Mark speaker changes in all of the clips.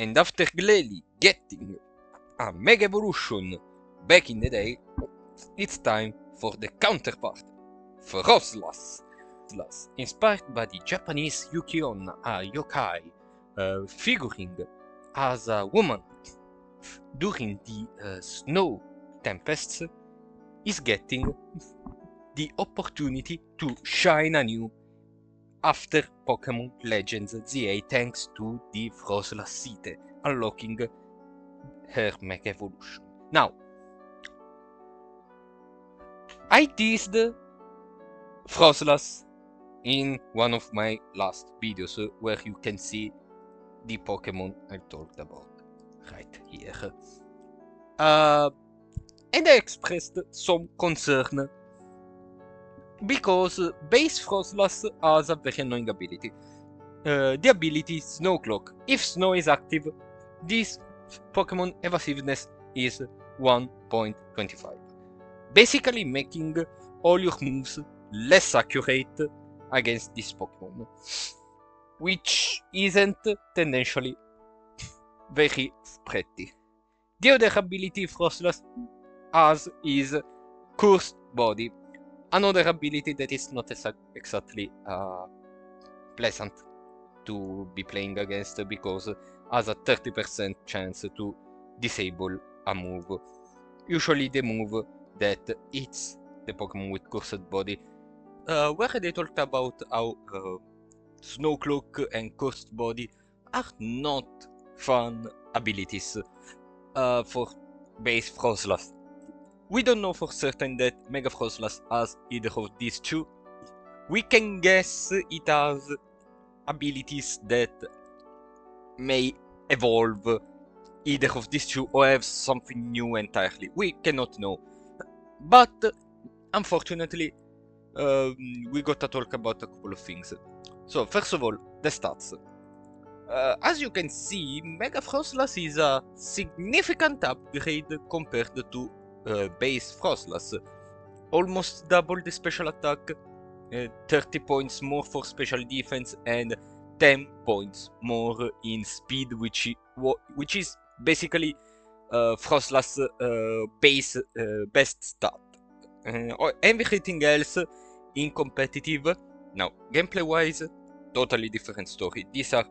Speaker 1: and after gladly getting a Mega Evolution back in the day, it's time for the counterpart, Froslass. Inspired by the Japanese Yukion, a yokai, figuring as a woman during the snow tempests, is getting the opportunity to shine anew after Pokémon Legends ZA thanks to the Froslass, unlocking her Mega Evolution. Now, I teased Froslass in one of my last videos where you can see the Pokémon I talked about right here. And I expressed some concern because base Froslass has a very annoying ability. The ability Snow Cloak. If snow is active, this Pokémon evasiveness is 1.25. Basically making all your moves less accurate against this Pokémon, which isn't tendentially very pretty. The other ability Froslass has is Cursed Body, another ability that is not exactly pleasant to be playing against because has a 30% chance to disable a move. Usually the move that hits the Pokémon with Cursed Body, where they talked about how Snow Cloak and Cursed Body are not fun abilities for base Froslass. We don't know for certain that Mega Froslass has either of these two. We can guess it has abilities that may evolve either of these two or have something new entirely. We cannot know. But unfortunately, we got to talk about a couple of things. So first of all, the stats. As you can see, Mega Froslass is a significant upgrade compared to base Froslass. Almost double the special attack, 30 points more for special defense, and 10 points more in speed, which is basically Froslass base best stat. Everything else in competitive. Now, gameplay wise, totally different story. These are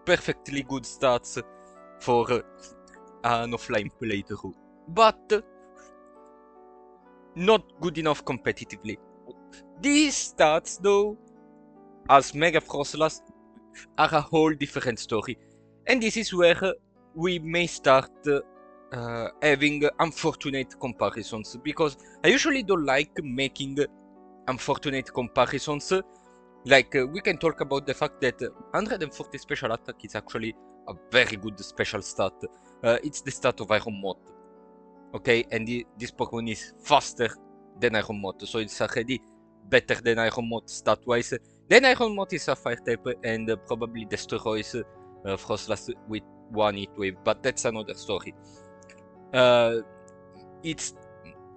Speaker 1: perfectly good stats for an offline playthrough, but not good enough competitively. These stats, though, as Mega Froslass, are a whole different story, and this is where we may start having unfortunate comparisons, because I usually don't like making unfortunate comparisons. Like, we can talk about the fact that 140 special attack is actually a very good special stat. It's the stat of Iron Moth, okay? And this Pokemon is faster than Iron Moth, so it's already better than Iron Moth stat-wise. Then Iron Moth is a fire type and probably destroys Froslass with one hit wave, but that's another story. It's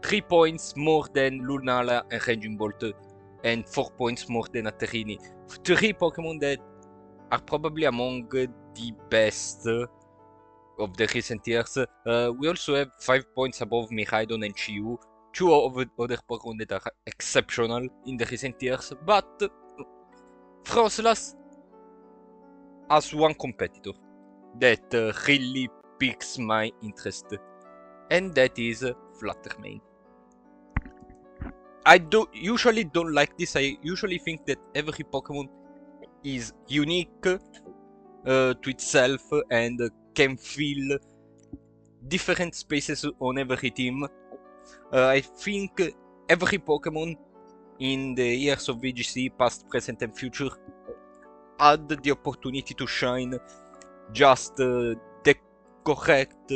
Speaker 1: 3 points more than Lunala and Raging Bolt, and 4 points more than Aterini. 3 Pokemon that are probably among the best of the recent years. We also have 5 points above Miraidon and Chiyu, 2 other Pokemon that are exceptional in the recent years, but Froslass has one competitor that really piques my interest, and that is Fluttermane. I usually don't like this. I usually think that every Pokemon is unique to itself and can fill different spaces on every team. I think every Pokemon in the years of VGC, past, present and future, had the opportunity to shine, just the correct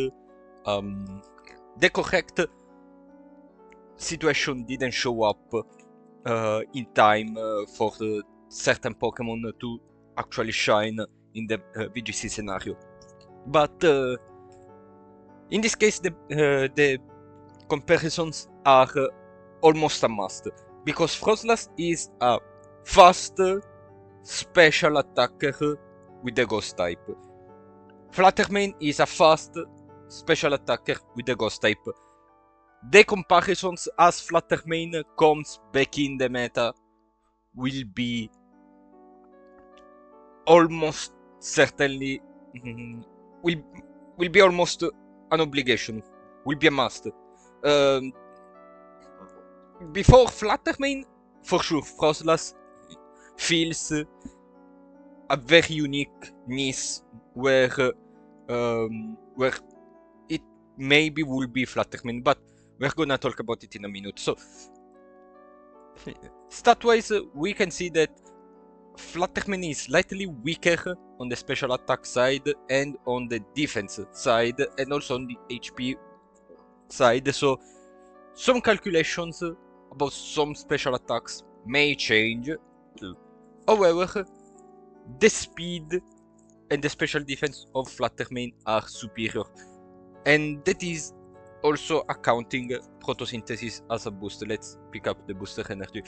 Speaker 1: situation didn't show up in time for certain Pokemon to actually shine in the VGC scenario. But in this case, the comparisons are almost a must, because Froslass is a fast special attacker with the Ghost type. Fluttermane is a fast special attacker with the Ghost type. The comparisons as Fluttermane comes back in the meta will be almost certainly will be almost an obligation, will be a must. Before Fluttermane, for sure, Froslass feels a very unique niche where it maybe will be Fluttermane, but we're gonna talk about it in a minute. So, stat-wise, we can see that Fluttermane is slightly weaker on the special attack side and on the defense side, and also on the HP side. So, some calculations about some special attacks may change. However, the speed and the special defense of Fluttermane are superior, and that is also accounting photosynthesis as a boost. Let's pick up the booster energy.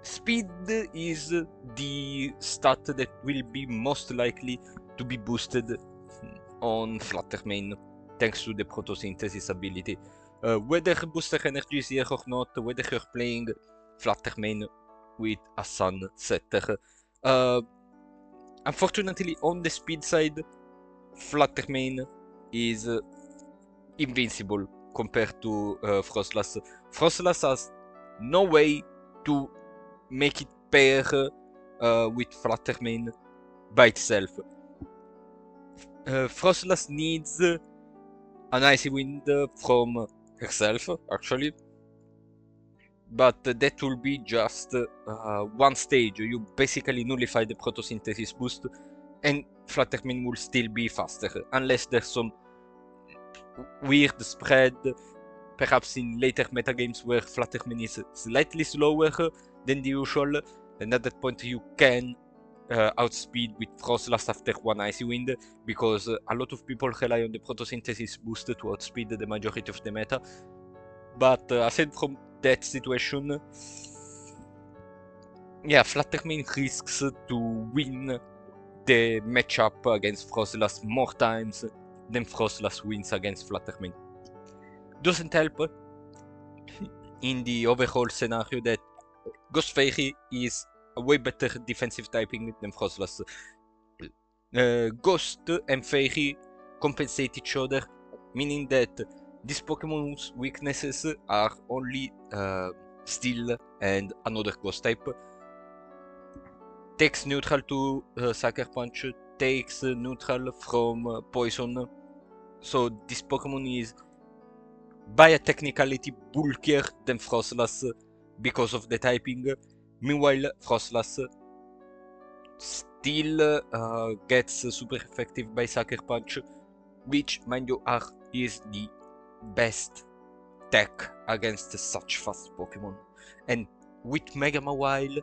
Speaker 1: Speed is the stat that will be most likely to be boosted on Fluttermane thanks to the photosynthesis ability. Whether booster energy is here or not, whether you're playing Fluttermane with a Sun setter. Unfortunately, on the speed side, Fluttermane is invincible compared to Froslass. Froslass has no way to make it pair with Fluttermane by itself. Froslass needs an Icy Wind from herself, actually, but that will be just one stage. You basically nullify the photosynthesis boost, and Fluttermane will still be faster, unless there's some weird spread, perhaps in later metagames where Fluttermane is slightly slower than the usual, and at that point you can outspeed with Froslass after one Icy Wind, because a lot of people rely on the photosynthesis boost to outspeed the majority of the meta. But aside from that situation, yeah, Fluttermane risks to win the matchup against Froslass more times than Froslass wins against Fluttermane. Doesn't help in the overall scenario that Ghost Fairy is a way better defensive typing than Froslass. Ghost and Fairy compensate each other, meaning that these Pokemon's weaknesses are only Steel and another Ghost type. Takes neutral to Sucker Punch, takes neutral from Poison. So this Pokemon is, by a technicality, bulkier than Froslass because of the typing. Meanwhile, Froslass still gets super effective by Sucker Punch, which, mind you, is the best tech against such fast Pokemon. And with Mega Mawile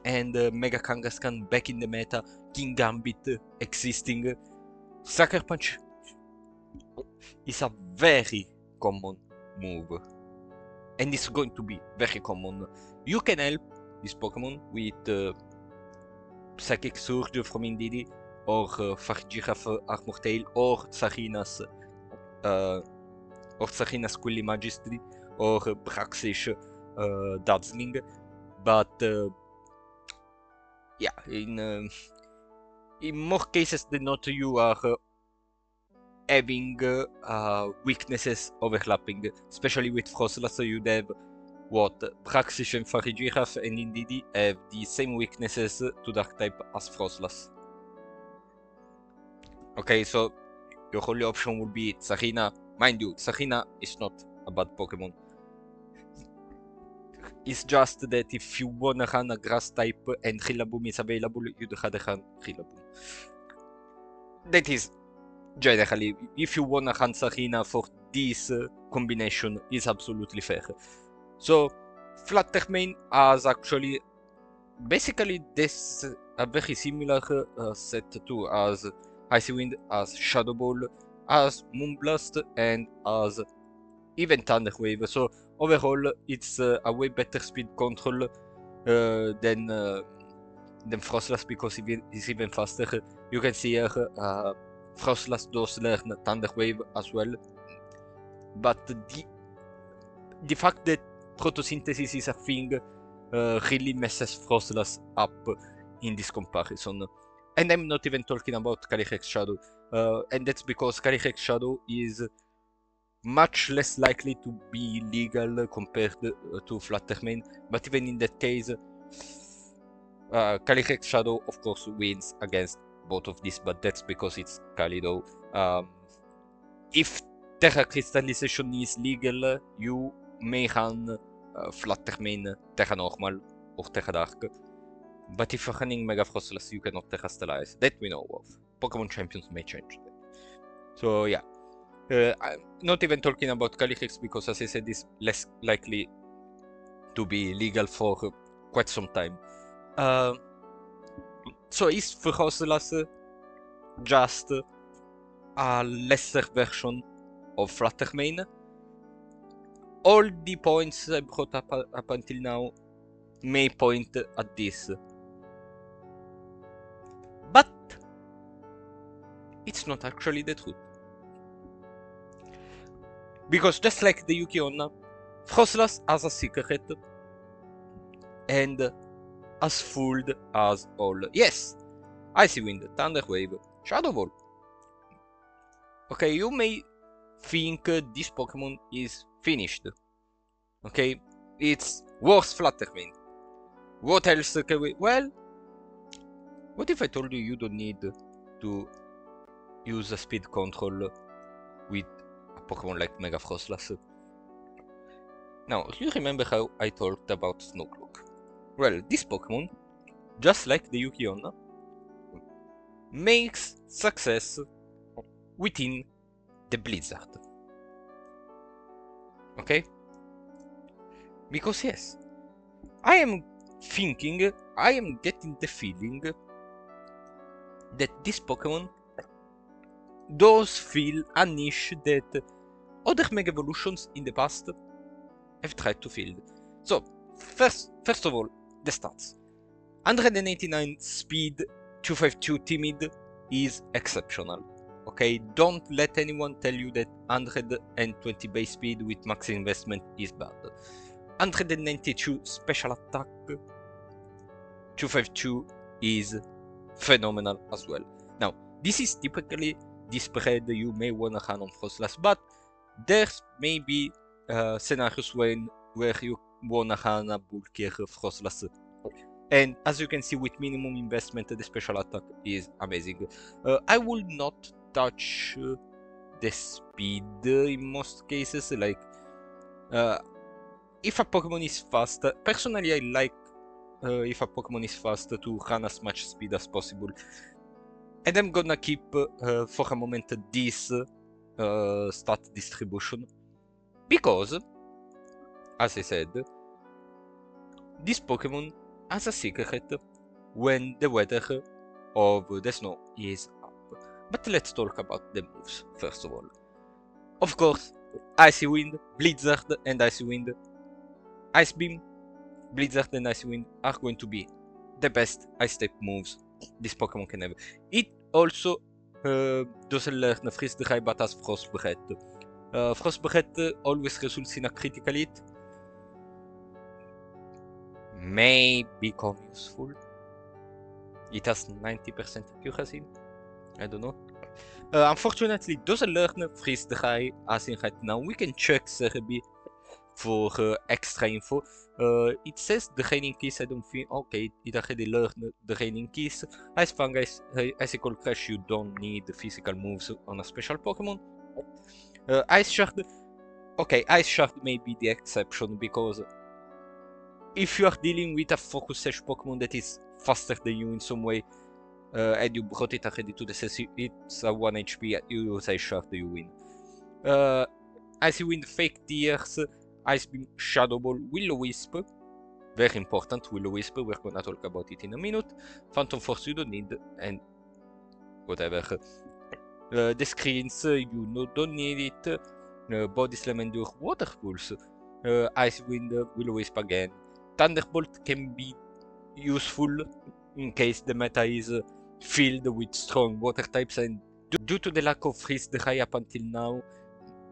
Speaker 1: and Mega Kangaskhan back in the meta, King Gambit existing, Sucker Punch is a very common move, and it's going to be very common. You can help this Pokemon with Psychic Surge from Indeedee, or Farigiraf Armor Tail, or Tsarina's Squilly Magistry, or Braxish Dazzling. But yeah, in more cases than not, you are having weaknesses overlapping, especially with Froslass. You'd have what Braxish and Farigiraf and Indeedee have the same weaknesses to Dark type as Froslass. Okay, so your only option would be Tsarina. Mind you, Tsarina is not a bad Pokemon. It's just that if you wanna run a grass type and Rillaboom is available, you'd rather run Rillaboom. That is generally, if you wanna run Tsarina for this combination, is absolutely fair. So Fluttermane has actually basically this a very similar set to as Icy Wind, as Shadow Ball, as Moonblast, and as even Thunder Wave. So overall, it's a way better speed control than than Froslass because it's even faster. You can see here Froslass does learn Thunder Wave as well. But the fact that photosynthesis is a thing really messes Froslass up in this comparison. And I'm not even talking about Calyrex Shadow. And that's because Calyrex Shadow is much less likely to be legal compared to Fluttermane. But even in that case, Calyrex Shadow of course wins against both of these, but that's because it's Kaleido. If Terra Crystallization is legal, you may run Fluttermane, Terra Normal, or Terra Dark. But if you're running Mega Froslass, you cannot Terra Stellarize. That we know of. Pokemon Champions may change that. So yeah. I'm not even talking about Calyrex because, as I said, it's less likely to be legal for quite some time. So is Froslass just a lesser version of Fluttermane? All the points I brought up until now may point at this. But it's not actually the truth. Because just like the Yuki-onna, Froslass has a secret and as fooled as all. Yes, Icy Wind, Thunder Wave, Shadow Ball. Okay, you may think this Pokemon is finished. Okay, it's worse Fluttermane. What else can we... Well, what if I told you you don't need to use a speed control with a Pokemon like Mega Froslass? Now, do you remember how I talked about Snowgrave? Well, this Pokemon, just like the Yuki-onna, makes success within the Blizzard. Okay? Because yes, I am getting the feeling that this Pokemon does fill a niche that other Mega Evolutions in the past have tried to fill. So, first of all, the stats. 189 speed, 252 timid is exceptional. Okay, don't let anyone tell you that 120 base speed with max investment is bad. 192 special attack, 252 is phenomenal as well. Now, this is typically the spread you may wanna run on Froslass, but there's maybe scenarios where you wanna run a bulkier Froslass. And as you can see, with minimum investment, the special attack is amazing. I will not touch the speed in most cases. Like, if a Pokemon is fast, personally I like if a Pokemon is fast to run as much speed as possible. And I'm gonna keep for a moment this stat distribution because, as I said, this Pokemon has a secret when the weather of the snow is up. But let's talk about the moves first of all. Of course, Icy Wind, Blizzard and Icy Wind, Ice Beam, Blizzard and Icy Wind are going to be the best ice type moves this Pokemon can have. It also doesn't learn Freeze Dry but has Frost Breath. Frost Breath always results in a critical hit. May become useful. It has 90% accuracy. I don't know. Unfortunately, it doesn't learn Freeze Dry as in right now. We can check Cerebi for extra info. It says the Raining Kiss. I don't think. Okay, it already learned the Raining Kiss. Ice Fang, Icicle Crash, you don't need physical moves on a special Pokemon. Ice Shard. Okay, Ice Shard may be the exception because if you are dealing with a Focus Sash Pokemon that is faster than you in some way, and you brought it already to the session, it's a 1 HP, you use Ice Shard, you win. Icy Wind, Fake Tears, Ice Beam, Shadow Ball, Will-O-Wisp, very important, Will-O-Wisp, we're gonna talk about it in a minute. Phantom Force you don't need, and whatever. The screens, you don't need it. Body Slam, Endure, Water Pulse, Ice Wind, Will-O-Wisp again. Thunderbolt can be useful in case the meta is filled with strong water types, and due to the lack of freeze dry up until now,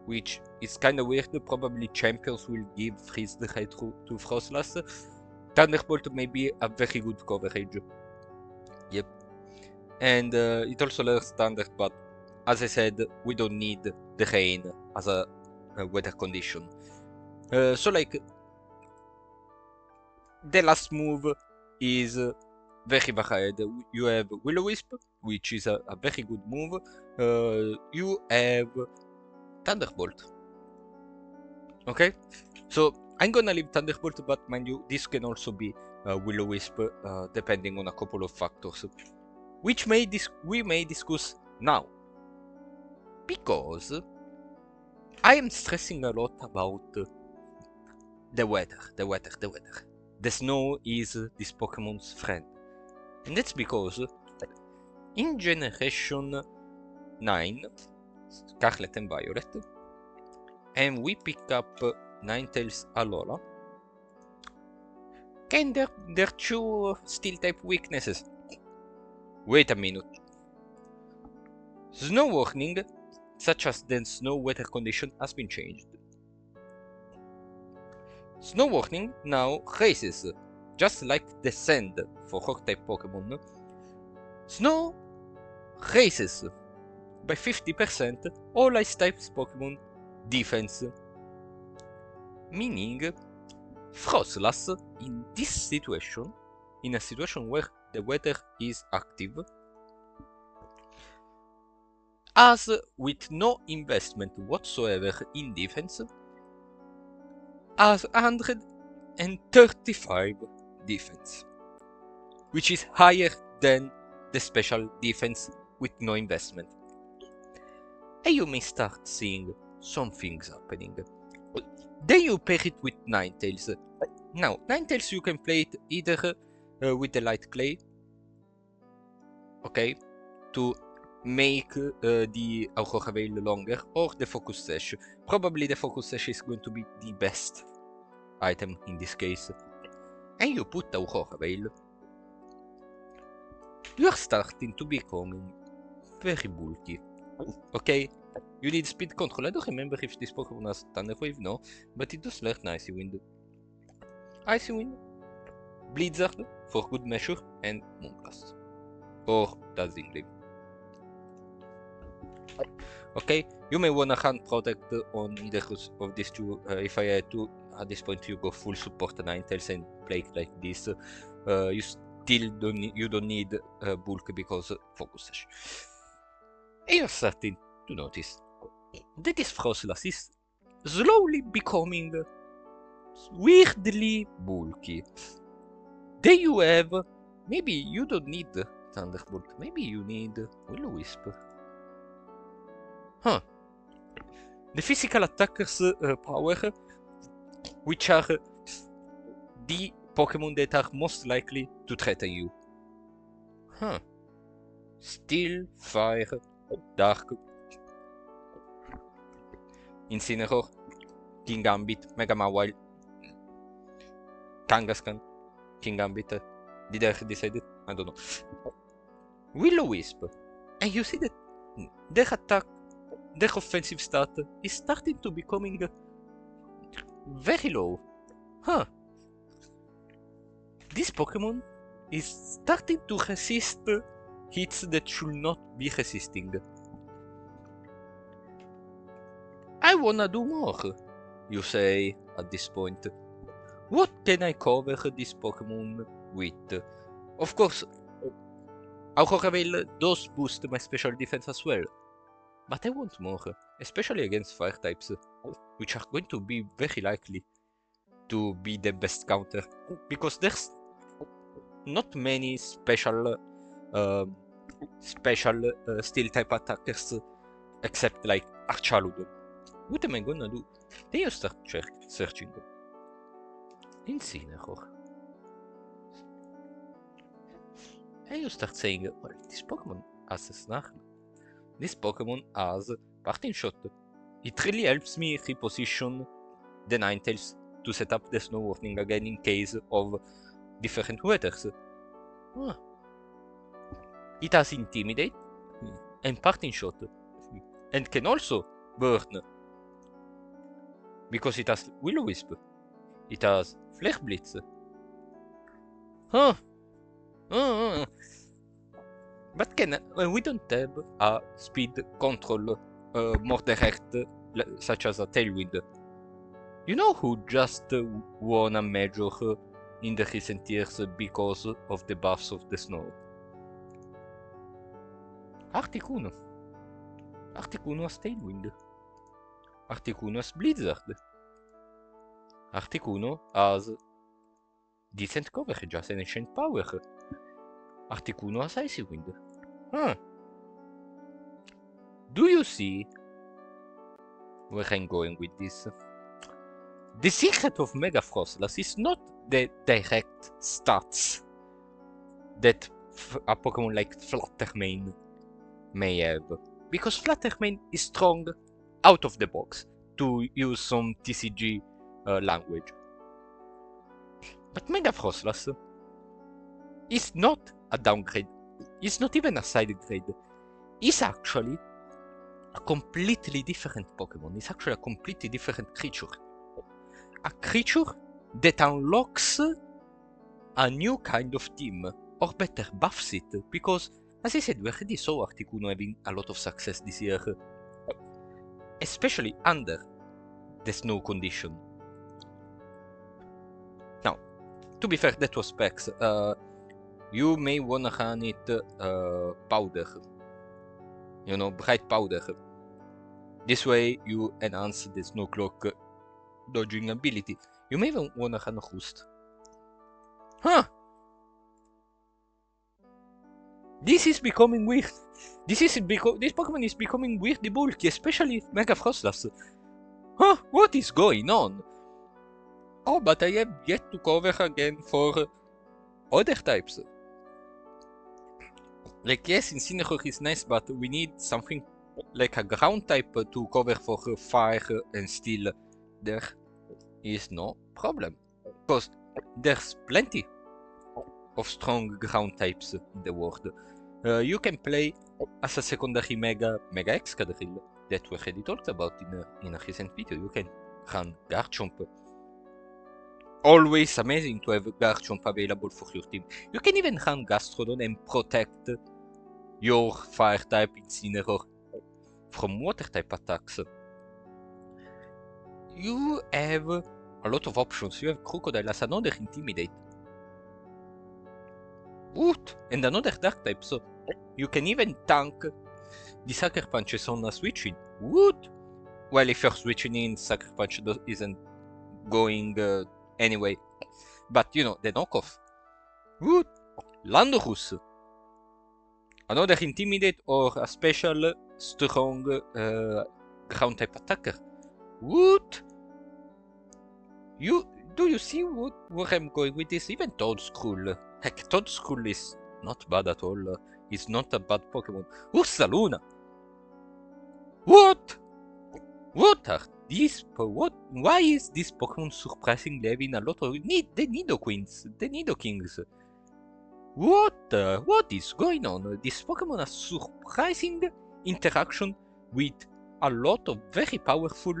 Speaker 1: which is kinda weird, probably champions will give freeze dry to Froslass. Thunderbolt may be a very good coverage. Yep. And it also learns standard, but as I said, we don't need the rain as a weather condition. So like, the last move is very varied. You have Will-O-Wisp, which is a very good move. You have Thunderbolt. Okay, so I'm gonna leave Thunderbolt, but mind you, this can also be Will-O-Wisp, depending on a couple of factors, which we may discuss now. Because I am stressing a lot about the weather. The snow is this Pokemon's friend. And that's because in Generation 9, Scarlet and Violet, and we pick up Ninetales Alola, and they're two Steel-type weaknesses. Wait a minute. Snow warning, such as the snow weather condition, has been changed. Snow warning now raises, just like the sand for rock-type Pokemon. Snow raises by 50% all Ice-type Pokemon defense. Meaning, Froslass in this situation, in a situation where the weather is active, as with no investment whatsoever in defense, has 135 defense, which is higher than the special defense with no investment. And you may start seeing some things happening. Then you pair it with Ninetales. Now, Ninetales you can play it either with the Light Clay, okay, to make the Aurora Veil longer, or the Focus Sash. Probably the Focus Sash is going to be the best item in this case. And you put Aurora Veil. You are starting to becoming very bulky. Okay, you need speed control. I don't remember if this Pokemon has Thunder Wave, no, but it does learn Icy Wind. Icy Wind, Blizzard for good measure, and Moonblast. Or Dazzling Gleam. Okay, you may wanna hand protect on either of these two. If I had to, at this point you go full support Ninetales and play it like this. You still don't need bulk because Focus Sash. And you're starting to notice that this Froslass is slowly becoming weirdly bulky. Then you have, maybe you don't need Thunderbolt, maybe you need Will-O-Wisp. Huh. The physical attackers power, which are the Pokemon that are most likely to threaten you. Huh. Steel, Fire, Dark, Incineroar, Kingambit, Mega Mawile, Kangaskhan, Kingambit. Did I decide it? I don't know. Will-O-Wisp. And you see that their attack, their offensive stat is starting to becoming very low. Huh. This Pokemon is starting to resist hits that should not be resisting. I wanna do more, you say at this point. What can I cover this Pokemon with? Of course, Aurora Veil does boost my special defense as well. But I want more, especially against fire types, which are going to be very likely to be the best counter, because there's not many special steel type attackers except like Archaludon. What am I gonna do? Then you start searching. Incineroar. And you start saying, well, this Pokemon has a Snarl. This Pokemon has Parting Shot. It really helps me reposition the Ninetales to set up the Snow Warning again in case of different weathers. it has Intimidate and Parting Shot, and can also burn because it has Will-O-Wisp. It has Flare Blitz. Huh. But we don't have a speed control more direct, such as a Tailwind. You know who just won a major in the recent years because of the buffs of the snow? Articuno. Articuno has Tailwind. Articuno has Blizzard. Articuno has decent coverage as an Ancient Power. Articuno has Icy Wind. Huh. Do you see where I'm going with this? The secret of Mega Froslass is not the direct stats that a Pokemon like Fluttermane may have, because Fluttermane is strong out of the box, to use some TCG language. But Mega Froslass is not a downgrade, it's not even a side grade, it's actually a completely different Pokemon, it's actually a completely different creature. A creature that unlocks a new kind of team, or better, buffs it, because, as I said, we already saw Articuno having a lot of success this year, especially under the snow condition. Now, to be fair, that was specs. You may wanna run it powder, you know, bright powder. This way you enhance the Snowcloak dodging ability. You may even wanna run Roost. Huh! This is becoming weird. This Pokemon is becoming weirdly bulky, especially Mega Froslass. Huh? What is going on? Oh, but I have yet to cover again for other types. Like, yes, Incineroar is nice, but we need something like a ground type to cover for fire and steel. There is no problem, because there's plenty of strong ground types in the world. You can play as a secondary Mega Excadrill that we already talked about in a recent video. You can run Garchomp. Always amazing to have Garchomp available for your team. You can even run Gastrodon and protect your fire type Incineroar from water type attacks. You have a lot of options. You have Crocodile as another Intimidate. Woot! And another Dark type, so you can even tank the Sucker Punches on a switch-in. Woot! Well, if you're switching in, Sucker Punch isn't going anyway. But, you know, the knockoff. Woot! Landorus. Another Intimidate or a special strong ground type attacker. Woot! Do you see where I'm going with this? Even Toadscruel. Heck, Toadscruel is not bad at all. It's not a bad Pokemon. Ursaluna! What? What are these? Why is this Pokemon surprisingly having a lot of the Nidoqueens, the Nidokings? What is going on? This Pokemon has surprising interaction with a lot of very powerful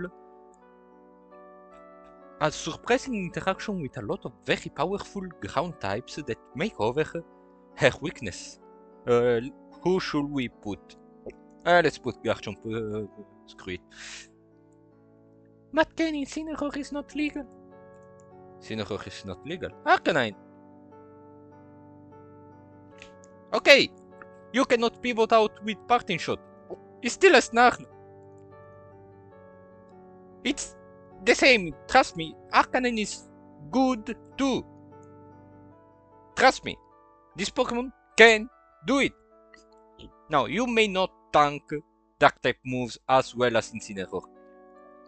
Speaker 1: ground types that make over her weakness. Who should we put? Let's put Garchomp. Screw it. But Kenny, Incineroar is not legal. Incineroar is not legal. Arcanine. Okay, you cannot pivot out with Parting Shot. It's still a Snarl. It's the same, trust me. Arcanine is good too. Trust me, this Pokemon can do it. Now, you may not tank Dark type moves as well as Incineroar,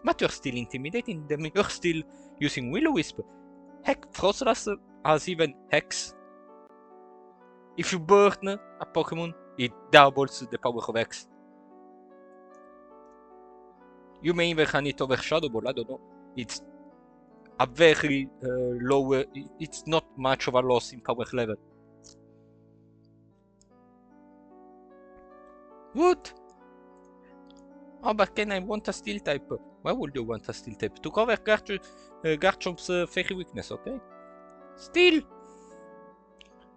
Speaker 1: but you're still intimidating them, you're still using Will-O-Wisp. Heck, Froslass has even Hex. If you burn a Pokemon, it doubles the power of X. You may even run it over Shadow Ball, I don't know. It's a very lower, it's not much of a loss in power level. Good. Oh, but can I want a steel type? Why would you want a steel type? To cover Garchomp's fairy weakness, okay? Steel!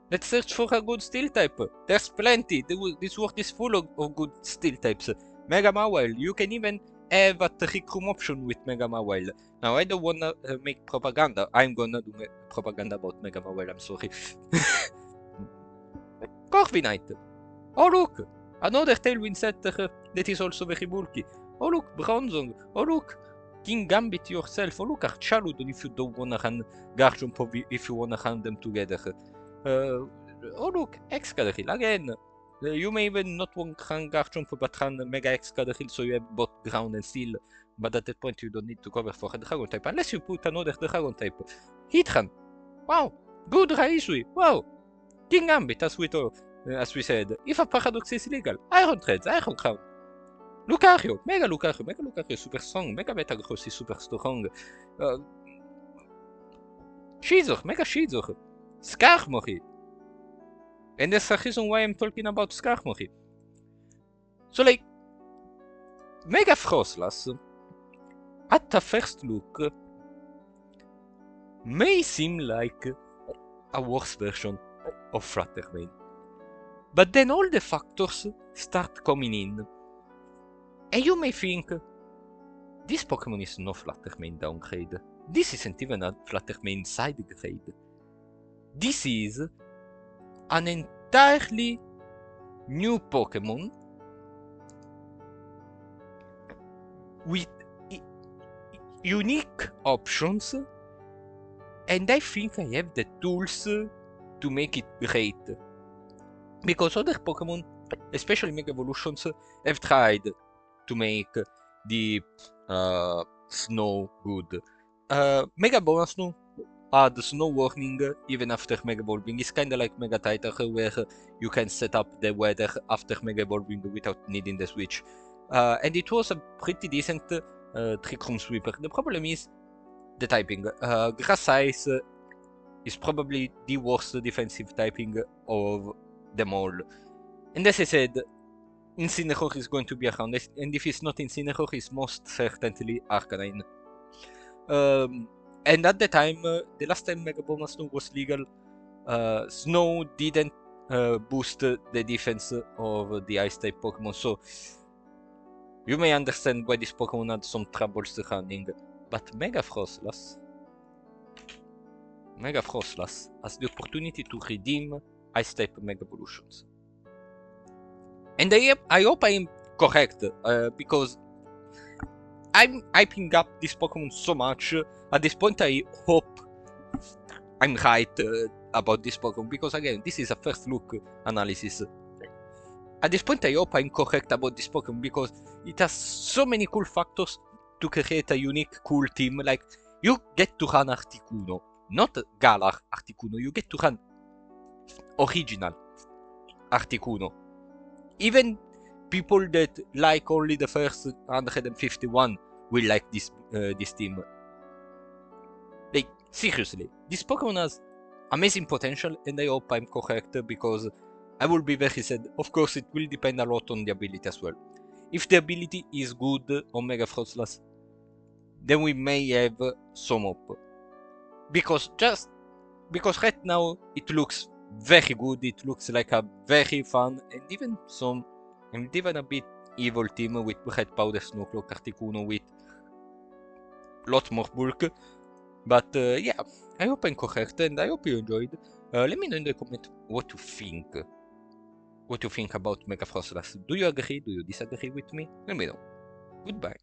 Speaker 1: Let's search for a good steel type. There's plenty. This world is full of good steel types. Mega Mawile. You can even have a trick room option with Mega Mawile. Now, I don't wanna make propaganda. I'm gonna do propaganda about Mega Mawile, I'm sorry. Corviknight. Oh, look! Another Tailwind setter that is also very bulky. Oh, look, Bronzong. Oh, look, King Gambit yourself. Oh, look, Archaludon if you don't wanna run Garchomp, if you wanna run them together. Oh, look, Excadrill again. You may even not want to run Garchomp, but run Mega Excadrill so you have both ground and steel. But at that point, you don't need to cover for a Dragon type, unless you put another Dragon type. Hitran. Wow. Good Raisui. Wow. King Gambit, as we said. If a Paradox is illegal. Iron Treads, Iron Crown. Lucario. Mega Lucario. Mega Lucario is super strong. Mega Metagross is super strong. Shizor. Mega Shizor. Skarmory. And there's a reason why I'm talking about Skarmory. So, like, Mega Froslass, at the first look, may seem like a worse version of Fluttermane. But then all the factors start coming in. And you may think, this Pokemon is no Fluttermane downgrade. This isn't even a Fluttermane side grade. This is an entirely new Pokemon with unique options, and I think I have the tools to make it great. Because other Pokemon, especially Mega Evolutions, have tried to make the snow good. Mega Bonasnu add snow warning even after Mega Evolving. It's kinda like Mega Titer, where you can set up the weather after Mega Evolving without needing the switch. And it was a pretty decent Trick Room Sweeper. The problem is the typing. Grass Ice is probably the worst defensive typing of them all. And as I said, Incineroar is going to be around, and if it's not Incineroar, it's most certainly Arcanine. And at the time, the last time Mega Snow was legal, Snow didn't boost the defense of the Ice-type Pokemon, so you may understand why this Pokemon had some troubles running. But Mega Froslass has the opportunity to redeem Ice-type Mega Evolutions. And I hope I am correct, because I'm hyping up this Pokemon so much. At this point, I hope I'm right about this Pokemon, because again, this is a first look analysis. At this point, I hope I'm correct about this Pokemon, because it has so many cool factors to create a unique, cool team. Like, you get to run Articuno, not Galar Articuno, you get to run original Articuno. Even people that like only the first 151 will like this team. Like, seriously, this Pokemon has amazing potential, and I hope I'm correct, because I will be very sad. Of course, it will depend a lot on the ability as well. If the ability is good on Mega Froslass, then we may have some hope. Because right now it looks very good. It looks like a very fun and even a bit evil team with Red Powder, Snowcloak, Articuno with lot more bulk. But yeah, I hope I'm correct, and I hope you enjoyed. Let me know in the comment what you think. What you think about Mega Froslass. Do you agree? Do you disagree with me? Let me know. Goodbye.